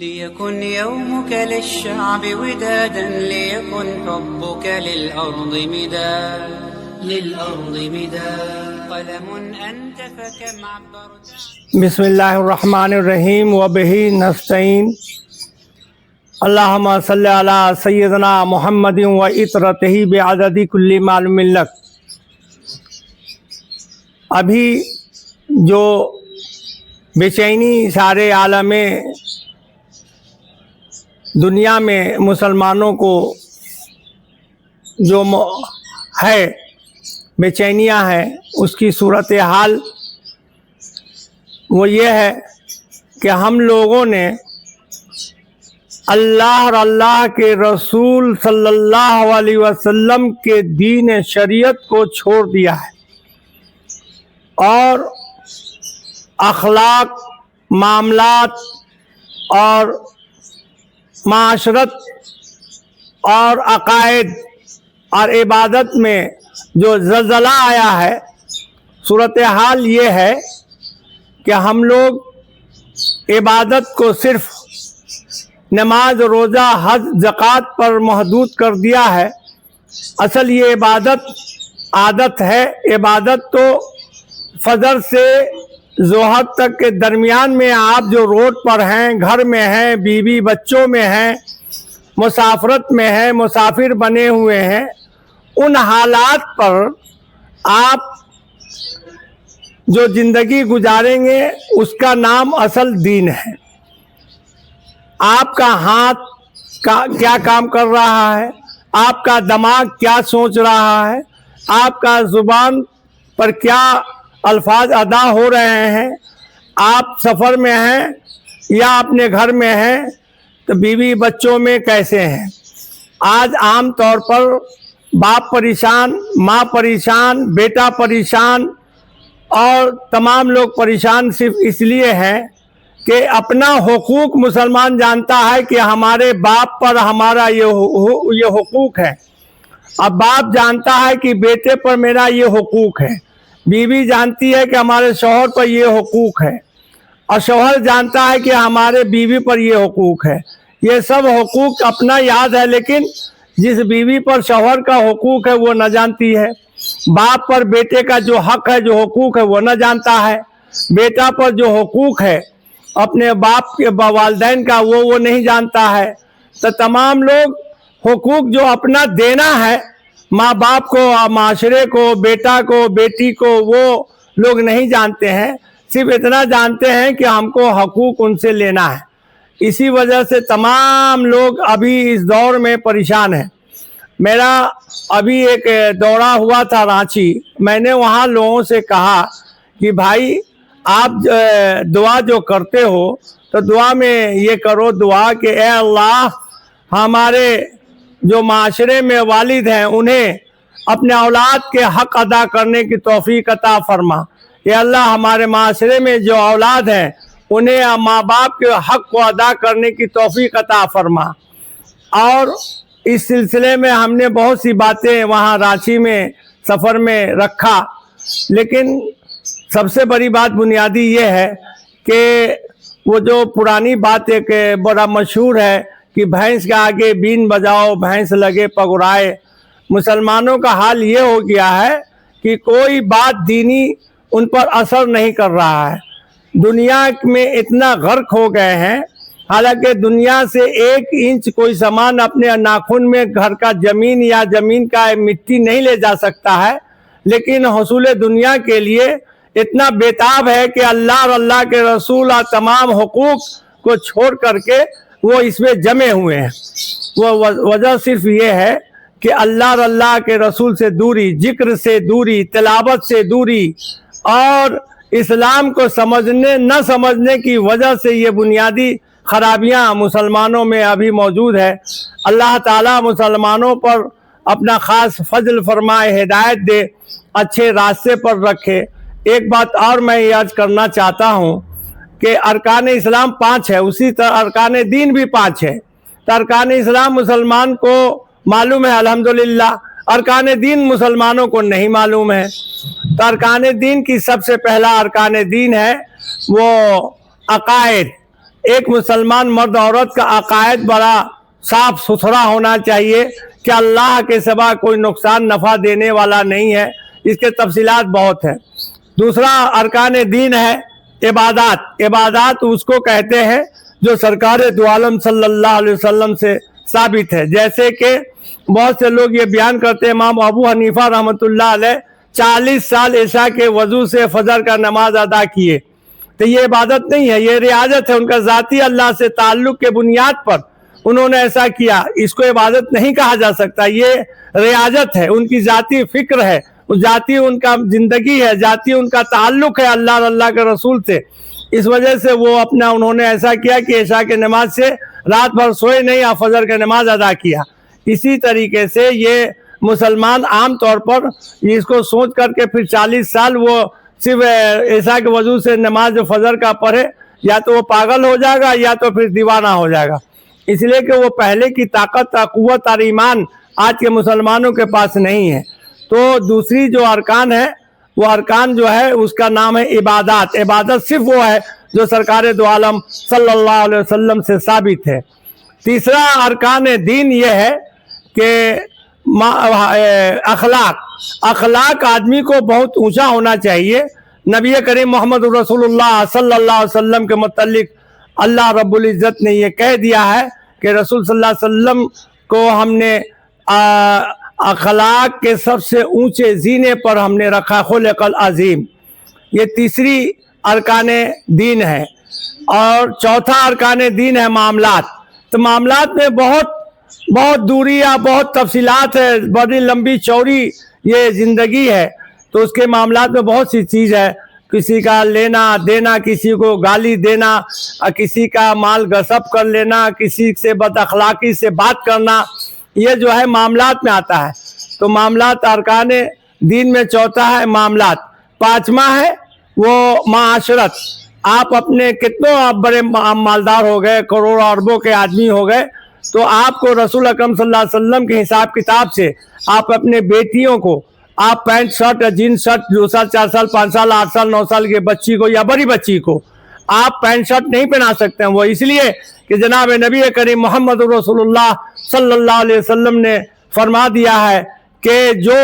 ليكن يومك للشعب ودادا ليكن حبك للأرض مداد قلم أنت فكم عبرت. بسم اللہ الرحمن الرحیم وبہ نستعین. اللہم صلی علی سیدنا محمد و عطرتہ بعدد کل معلوم لک. ابھی جو بے چینی سارے عالم دنیا میں مسلمانوں کو جو ہے بے چینیاں ہیں، اس کی صورتحال وہ یہ ہے کہ ہم لوگوں نے اللہ اور اللہ کے رسول صلی اللہ علیہ وسلم کے دین شریعت کو چھوڑ دیا ہے اور اخلاق، معاملات اور معاشرت اور عقائد اور عبادت میں جو زلزلہ آیا ہے، صورتحال یہ ہے کہ ہم لوگ عبادت کو صرف نماز، روزہ، حج، زکوٰۃ پر محدود کر دیا ہے. اصل یہ عبادت عادت ہے. عبادت تو فجر سے ظہر تک کے درمیان میں آپ جو روڈ پر ہیں، گھر میں ہیں، بیوی بچوں میں ہیں، مسافرت میں ہیں، مسافر بنے ہوئے ہیں، ان حالات پر آپ جو زندگی گزاریں گے اس کا نام اصل دین ہے. آپ کا ہاتھ کیا کام کر رہا ہے، آپ کا دماغ کیا سوچ رہا ہے، آپ کا زبان پر کیا الفاظ ادا ہو رہے ہیں، آپ سفر میں ہیں یا اپنے گھر میں ہیں تو بیوی بچوں میں کیسے ہیں. آج عام طور پر باپ پریشان، ماں پریشان، بیٹا پریشان اور تمام لوگ پریشان صرف اس لیے ہیں کہ اپنا حقوق مسلمان جانتا ہے کہ ہمارے باپ پر ہمارا یہ حقوق ہے. اب باپ جانتا ہے کہ بیٹے پر میرا یہ حقوق ہے، بیوی جانتی ہے کہ ہمارے شوہر پر یہ حقوق ہے، اور شوہر جانتا ہے کہ ہمارے بیوی پر یہ حقوق ہے. یہ سب حقوق اپنا یاد ہے، لیکن جس بیوی پر شوہر کا حقوق ہے وہ نہ جانتی ہے. باپ پر بیٹے کا جو حق ہے، جو حقوق ہے، وہ نہ جانتا ہے. بیٹا پر جو حقوق ہے اپنے باپ کے والدین کا وہ نہیں جانتا ہے. تو تمام لوگ حقوق جو اپنا دینا ہے ماں باپ کو، معاشرے کو، بیٹا کو، بیٹی کو، وہ لوگ نہیں جانتے ہیں. صرف اتنا جانتے ہیں کہ ہم کو حقوق ان سے لینا ہے. اسی وجہ سے تمام لوگ ابھی اس دور میں پریشان ہیں. میرا ابھی ایک دورہ ہوا تھا رانچی. میں نے وہاں لوگوں سے کہا کہ بھائی آپ دعا جو کرتے ہو تو دعا میں یہ کرو دعا کہ اے اللہ ہمارے جو معاشرے میں والد ہیں انہیں اپنے اولاد کے حق ادا کرنے کی توفیق عطا فرما. اے اللہ ہمارے معاشرے میں جو اولاد ہیں انہیں ماں باپ کے حق کو ادا کرنے کی توفیق عطا فرما. اور اس سلسلے میں ہم نے بہت سی باتیں وہاں رانچی میں سفر میں رکھا، لیکن سب سے بڑی بات بنیادی یہ ہے کہ وہ جو پرانی بات ایک بڑا مشہور ہے کہ بھینس کے آگے بین بجاؤ بھینس لگے پگرائے. مسلمانوں کا حال یہ ہو گیا ہے کہ کوئی بات دینی ان پر اثر نہیں کر رہا ہے. دنیا میں اتنا غرق ہو گئے ہیں، حالانکہ دنیا سے 1 انچ کوئی سامان اپنے ناخن میں گھر کا زمین یا زمین کا مٹی نہیں لے جا سکتا ہے، لیکن حصول دنیا کے لیے اتنا بیتاب ہے کہ اللہ اور اللہ کے رسول اور تمام حقوق کو چھوڑ کر کے وہ اس میں جمے ہوئے ہیں. وہ وجہ صرف یہ ہے کہ اللہ اور اللہ کے رسول سے دوری، ذکر سے دوری، تلاوت سے دوری اور اسلام کو نہ سمجھنے کی وجہ سے یہ بنیادی خرابیاں مسلمانوں میں ابھی موجود ہے. اللہ تعالیٰ مسلمانوں پر اپنا خاص فضل فرمائے، ہدایت دے، اچھے راستے پر رکھے. ایک بات اور میں یاد کرنا چاہتا ہوں کہ ارکان اسلام 5 ہے، اسی طرح ارکان دین بھی 5 ہے. تو ارکان اسلام مسلمان کو معلوم ہے الحمدللہ، ارکان دین مسلمانوں کو نہیں معلوم ہے. تو ارکان دین کی سب سے پہلا ارکان دین ہے وہ عقائد. ایک مسلمان مرد عورت کا عقائد بڑا صاف ستھرا ہونا چاہیے کہ اللہ کے سوا کوئی نقصان نفع دینے والا نہیں ہے. اس کے تفصیلات بہت ہیں. دوسرا ارکان دین ہے عبادات. عبادات اس کو کہتے ہیں جو سرکار دو عالم صلی اللہ علیہ وسلم سے ثابت ہے. جیسے کہ بہت سے لوگ یہ بیان کرتے ہیں، امام ابو حنیفہ رحمۃ اللہ علیہ 40 سال عشاء کے وضو سے فجر کا نماز ادا کیے. تو یہ عبادت نہیں ہے، یہ ریاضت ہے. ان کا ذاتی اللہ سے تعلق کے بنیاد پر انہوں نے ایسا کیا. اس کو عبادت نہیں کہا جا سکتا، یہ ریاضت ہے. ان کی ذاتی فکر ہے، ذاتی ان کا زندگی ہے، ذاتی ان کا تعلق ہے اللہ اور اللہ کے رسول سے. اس وجہ سے وہ انہوں نے ایسا کیا کہ عشاء کے نماز سے رات بھر سوئے نہیں اور فجر کے نماز ادا کیا. اسی طریقے سے یہ مسلمان عام طور پر اس کو سوچ کر کے پھر 40 سال وہ صرف عشاء کے وضو سے نماز فجر کا پڑھے، یا تو وہ پاگل ہو جائے گا یا تو پھر دیوانہ ہو جائے گا. اس لیے کہ وہ پہلے کی طاقت، قوت اور ایمان آج کے مسلمانوں کے پاس نہیں ہے. تو دوسری جو ارکان ہے، وہ ارکان جو ہے اس کا نام ہے عبادات. عبادت صرف وہ ہے جو سرکار دو عالم صلی اللہ علیہ وسلم سے ثابت ہے. تیسرا ارکان دین یہ ہے کہ اخلاق آدمی کو بہت اونچا ہونا چاہیے. نبی کریم محمد رسول اللہ صلی اللہ علیہ وسلم کے متعلق اللہ رب العزت نے یہ کہہ دیا ہے کہ رسول صلی اللہ علیہ وسلم کو ہم نے اخلاق کے سب سے اونچے زینے پر ہم نے رکھا، خلق العظیم. یہ تیسری ارکان دین ہے. اور چوتھا ارکان دین ہے معاملات. تو معاملات میں بہت دوریاں، بہت تفصیلات ہے، بڑی لمبی چوڑی یہ زندگی ہے. تو اس کے معاملات میں بہت سی چیز ہے. کسی کا لینا دینا، کسی کو گالی دینا، کسی کا مال غصب کر لینا، کسی سے بد اخلاقی سے بات کرنا، یہ جو ہے معاملات میں آتا ہے. تو معاملات ارکان دین میں چوتھا ہے معاملات. پانچواں ہے وہ معاشرت. آپ اپنے کتنوں آپ بڑے مالدار ہو گئے، کروڑوں اربوں کے آدمی ہو گئے، تو آپ کو رسول اکرم صلی اللہ علیہ وسلم کے حساب کتاب سے آپ اپنے بیٹیوں کو آپ پینٹ شرٹ، جینس شرٹ، 2 سال 4 سال 5 سال 8 سال 9 سال کے بچی کو یا بڑی بچی کو آپ پینٹ شرٹ نہیں پہنا سکتے ہیں. وہ اس لیے کہ جناب نبی کریم محمد رسول اللہ صلی اللہ علیہ وسلم نے فرما دیا ہے کہ جو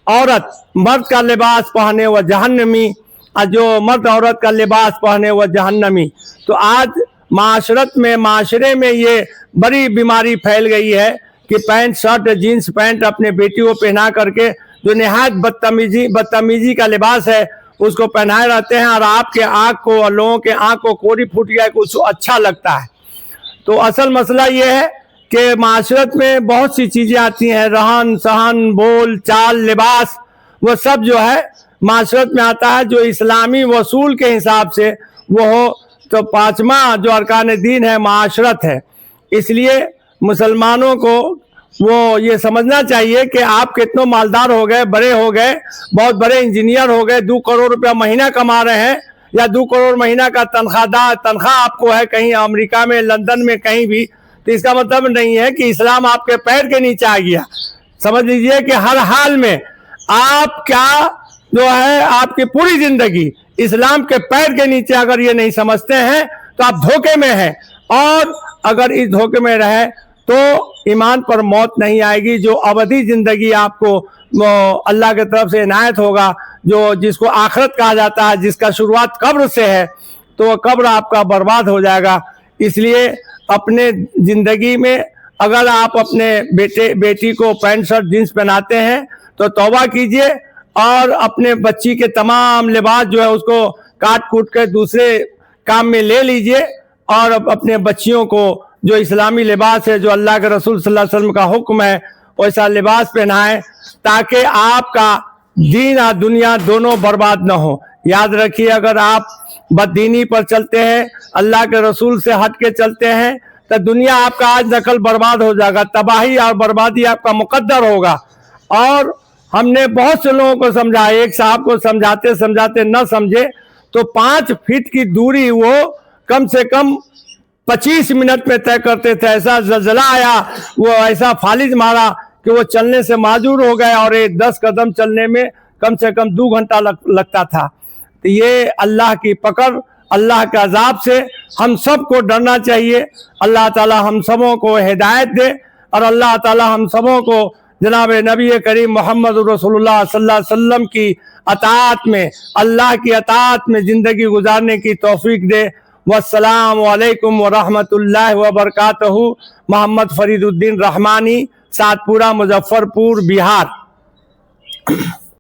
عورت مرد کا لباس پہنے وہ جہنمی، اور جو مرد عورت کا لباس پہنے وہ جہنمی. تو آج معاشرے میں یہ بڑی بیماری پھیل گئی ہے کہ پینٹ شرٹ، جینس پینٹ اپنے بیٹی کو پہنا کر کے جو نہایت بدتمیزی کا لباس ہے اس کو پہنائے رہتے ہیں، اور آپ کے آنکھ کو اور لوگوں کے آنکھ کو کوری پھوٹ گیا کہ اس کو اچھا لگتا ہے. تو اصل مسئلہ یہ ہے کہ معاشرت میں بہت سی چیزیں آتی ہیں، رہن سہن، بول چال، لباس، وہ سب جو ہے معاشرت میں آتا ہے جو اسلامی اصول کے حساب سے وہ ہو. تو پانچواں جو ارکان دین ہے معاشرت ہے. اس لیے مسلمانوں کو وہ یہ سمجھنا چاہیے کہ آپ کتنوں مالدار ہو گئے، بڑے ہو گئے، بہت بڑے انجینئر ہو گئے، 2 کروڑ روپیہ مہینہ کما رہے ہیں، یا 2 کروڑ مہینہ کا تنخواہ آپ کو ہے کہیں امریکہ میں، لندن میں، کہیں بھی، تو اس کا مطلب نہیں ہے کہ اسلام آپ کے پیر کے نیچے آ گیا. سمجھ لیجئے کہ ہر حال میں آپ کیا جو ہے آپ کی پوری زندگی اسلام کے پیر کے نیچے اگر یہ نہیں سمجھتے ہیں تو آپ دھوکے میں ہیں. اور اگر اس دھوکے میں رہے تو ایمان پر موت نہیں آئے گی. جو ابدی زندگی آپ کو اللہ کی طرف سے عنایت ہوگا، جس کو آخرت کہا جاتا ہے، جس کا شروعات قبر سے ہے، تو وہ قبر آپ کا برباد ہو جائے گا. اس لیے اپنے زندگی میں اگر آپ اپنے بیٹی کو پینٹ شرٹ جینس پہناتے ہیں تو توبہ کیجئے، اور اپنے بچی کے تمام لباس جو ہے اس کو کاٹ کوٹ کے دوسرے کام میں لے لیجئے، اور اپنے بچیوں کو جو اسلامی لباس ہے، جو اللہ کے رسول صلی اللہ علیہ وسلم کا حکم ہے، ویسا لباس پہنائیں، تاکہ آپ کا دین اور دنیا دونوں برباد نہ ہو. یاد رکھیے، اگر آپ بددینی پر چلتے ہیں، اللہ کے رسول سے ہٹ کے چلتے ہیں، تو دنیا آپ کا آج نقل برباد ہو جائے گا، تباہی اور بربادی آپ کا مقدر ہوگا. اور ہم نے بہت سے لوگوں کو سمجھا، ایک صاحب کو سمجھاتے نہ سمجھے تو 5 فٹ کی دوری وہ کم سے کم 25 منٹ میں طے کرتے تھے. ایسا زلزلہ آیا، وہ ایسا فالج مارا کہ وہ چلنے سے معذور ہو گئے، اور 10 قدم چلنے میں کم سے کم 2 گھنٹہ لگتا تھا. تو یہ اللہ کی پکڑ اللہ کے عذاب سے ہم سب کو ڈرنا چاہیے. اللہ تعالی ہم سبوں کو ہدایت دے اور اللہ تعالی ہم سبوں کو جناب نبی کریم محمد رسول اللہ صلی اللہ علیہ وسلم کی اطاعت میں، اللہ کی اطاعت میں زندگی گزارنے کی توفیق دے. والسلام علیکم ورحمۃ اللہ وبرکاتہ. محمد فرید الدین رحمانی، ساتپورہ، مظفر پور، بہار.